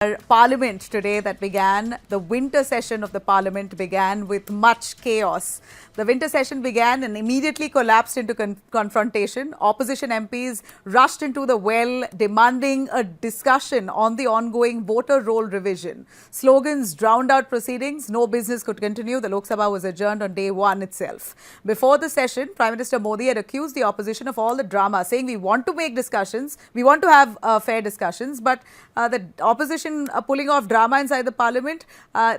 Parliament today that began, the winter session of the Parliament began with much chaos. The winter session began and immediately collapsed into confrontation. Opposition MPs rushed into the well, demanding a discussion on the ongoing voter roll revision. Slogans drowned out proceedings. No business could continue. The Lok Sabha was adjourned on day one itself. Before the session, Prime Minister Modi had accused the opposition of all the drama, saying we want to make discussions, we want to have fair discussions, but the opposition pulling off drama inside the parliament,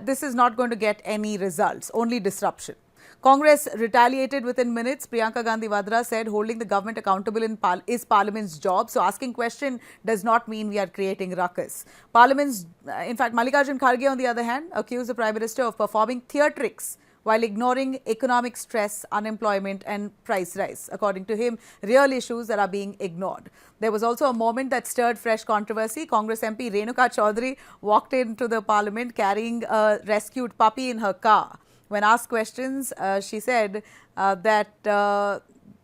this is not going to get any results, only disruption. Congress retaliated within minutes. Priyanka Gandhi Vadra said holding the government accountable is Parliament's job. So asking question does not mean we are creating ruckus. In fact, Mallikarjun Kharge on the other hand accused the Prime Minister of performing theatrics while ignoring economic stress, unemployment and price rise. According to him, real issues that are being ignored. There was also a moment that stirred fresh controversy. Congress MP Renuka Chaudhary walked into the parliament carrying a rescued puppy in her car. When asked questions, she said that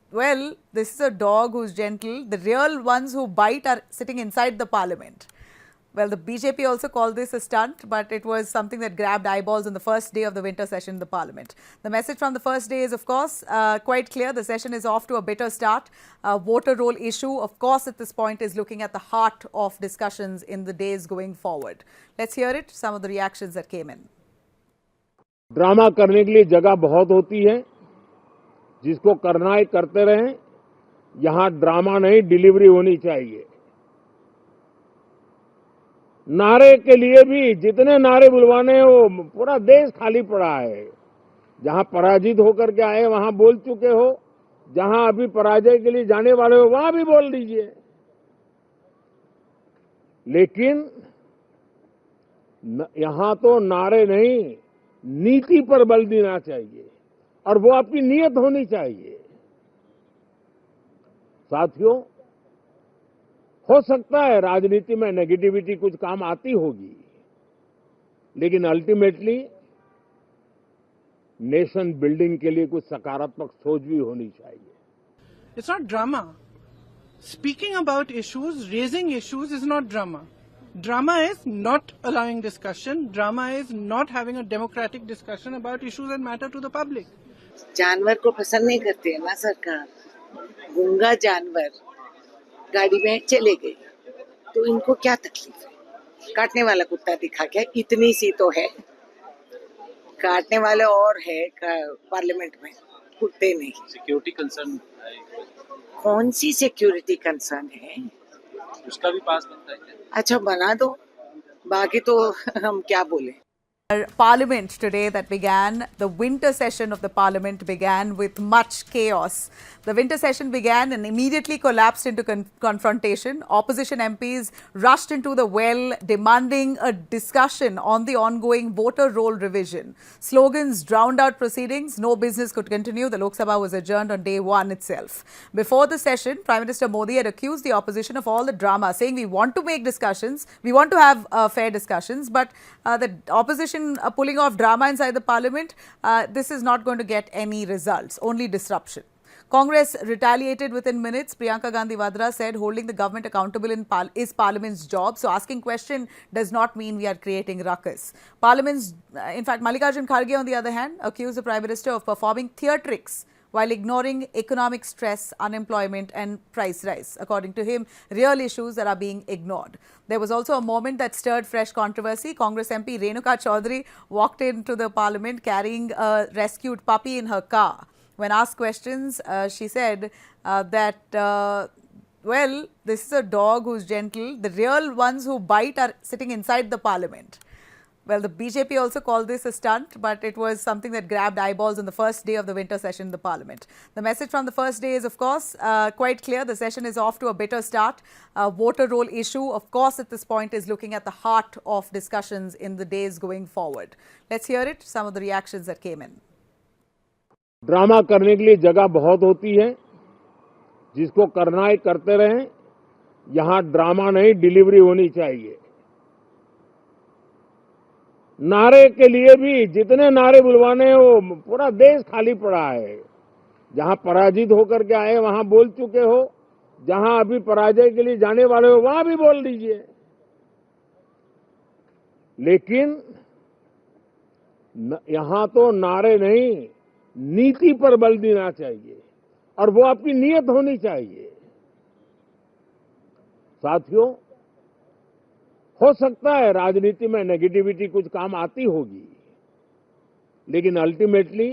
well, this is a dog who's gentle. The real ones who bite are sitting inside the parliament. Well, the BJP also called this a stunt, but it was something that grabbed eyeballs on the first day of the winter session in the parliament. The message from the first day is, of course, quite clear. The session is off to a bitter start. Voter roll issue, of course, at this point is looking at the heart of discussions in the days going forward. Let's hear it, some of the reactions that came in. Drama करने के लिए जगह बहुत होती है, जिसको करना है करते रहें. यहां ड्रामा नहीं, डिलीवरी होनी चाहिए. नारे के लिए भी जितने नारे बुलवाने हैं वो पूरा देश खाली पड़ा है. जहां पराजित होकर के आए वहां बोल चुके हो, जहां अभी पराजय के लिए जाने वाले हो वहां भी बोल दीजिए. लेकिन यहां तो नारे नहीं, नीति पर बल देना चाहिए और वो आपकी नीयत होनी चाहिए. साथियों, हो सकता है राजनीति में नेगेटिविटी कुछ काम आती होगी, लेकिन अल्टीमेटली नेशन बिल्डिंग के लिए कुछ सकारात्मक सोच भी होनी चाहिए. It's not drama. Speaking about issues, raising issues is not drama. Drama is not allowing discussion. Drama is not having a democratic discussion about issues that matter to the public. जानवर को पसंद नहीं करते है ना सरकार. गूंगा जानवर गाड़ी में चले गए तो इनको क्या तकलीफ है? काटने वाला कुत्ता दिखा क्या? इतनी सी तो है. काटने वाले और है पार्लियामेंट में, कुत्ते नहीं. सिक्योरिटी कंसर्न कौन सी सिक्योरिटी कंसर्न है? उसका भी पास बनता है क्या? अच्छा बना दो, बाकी तो हम क्या बोले. Parliament today that began, the winter session of the Parliament began with much chaos. The winter session began and immediately collapsed into confrontation. Opposition MPs rushed into the well, demanding a discussion on the ongoing voter roll revision. Slogans drowned out proceedings. No business could continue. The Lok Sabha was adjourned on day one itself. Before the session, Prime Minister Modi had accused the opposition of all the drama, saying we want to make discussions, we want to have fair discussions, but the opposition pulling off drama inside the parliament, this is not going to get any results, only disruption. Congress retaliated within minutes. Priyanka Gandhi Vadra said holding the government accountable is Parliament's job. So asking question does not mean we are creating ruckus. In fact, Mallikarjun Kharge on the other hand accused the Prime Minister of performing theatrics while ignoring economic stress, unemployment and price rise. According to him, real issues that are being ignored. There was also a moment that stirred fresh controversy. Congress MP Renuka Chaudhary walked into the parliament carrying a rescued puppy in her car. When asked questions, she said that well, this is a dog who's gentle. The real ones who bite are sitting inside the parliament. Well, the BJP also called this a stunt, but it was something that grabbed eyeballs on the first day of the winter session in the parliament. The message from the first day is, of course, quite clear. The session is off to a bitter start. Voter roll issue, of course, at this point is looking at the heart of discussions in the days going forward. Let's hear it, some of the reactions that came in. Drama करने के लिए जगह बहुत होती है, जिसको करना है करते रहें. यहां ड्रामा नहीं, डिलीवरी होनी चाहिए. नारे के लिए भी जितने नारे बुलवाने हैं वो पूरा देश खाली पड़ा है. जहां पराजित होकर के आए वहां बोल चुके हो, जहां अभी पराजय के लिए जाने वाले हो वहां भी बोल दीजिए. लेकिन यहां तो नारे नहीं, नीति पर बल देना चाहिए और वो आपकी नीयत होनी चाहिए। साथियों, हो सकता है राजनीति में नेगेटिविटी कुछ काम आती होगी, लेकिन अल्टीमेटली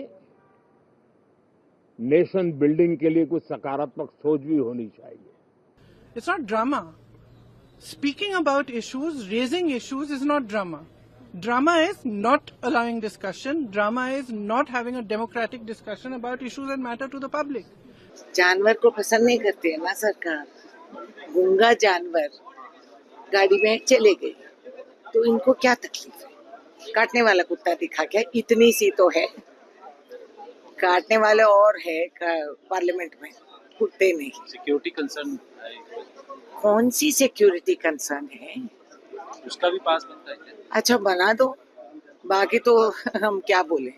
नेशन बिल्डिंग के लिए कुछ सकारात्मक सोच भी होनी चाहिए। It's not drama. Speaking about issues, raising issues is not drama. Drama is not allowing discussion. Drama is not having a democratic discussion about issues that matter to the public. जानवर को पसंद नहीं करती है ना सरकार। गूंगा जानवर गाड़ी में चले गए तो इनको क्या तकलीफ है? काटने वाला कुत्ता दिखा क्या? इतनी सी तो है, काटने वाले और है पार्लियामेंट में, कुत्ते नहीं। सिक्योरिटी कंसर्न कौन सी सिक्योरिटी कंसर्न है? उसका भी पास बनता है क्या? अच्छा बना दो, बाकी तो हम क्या बोले।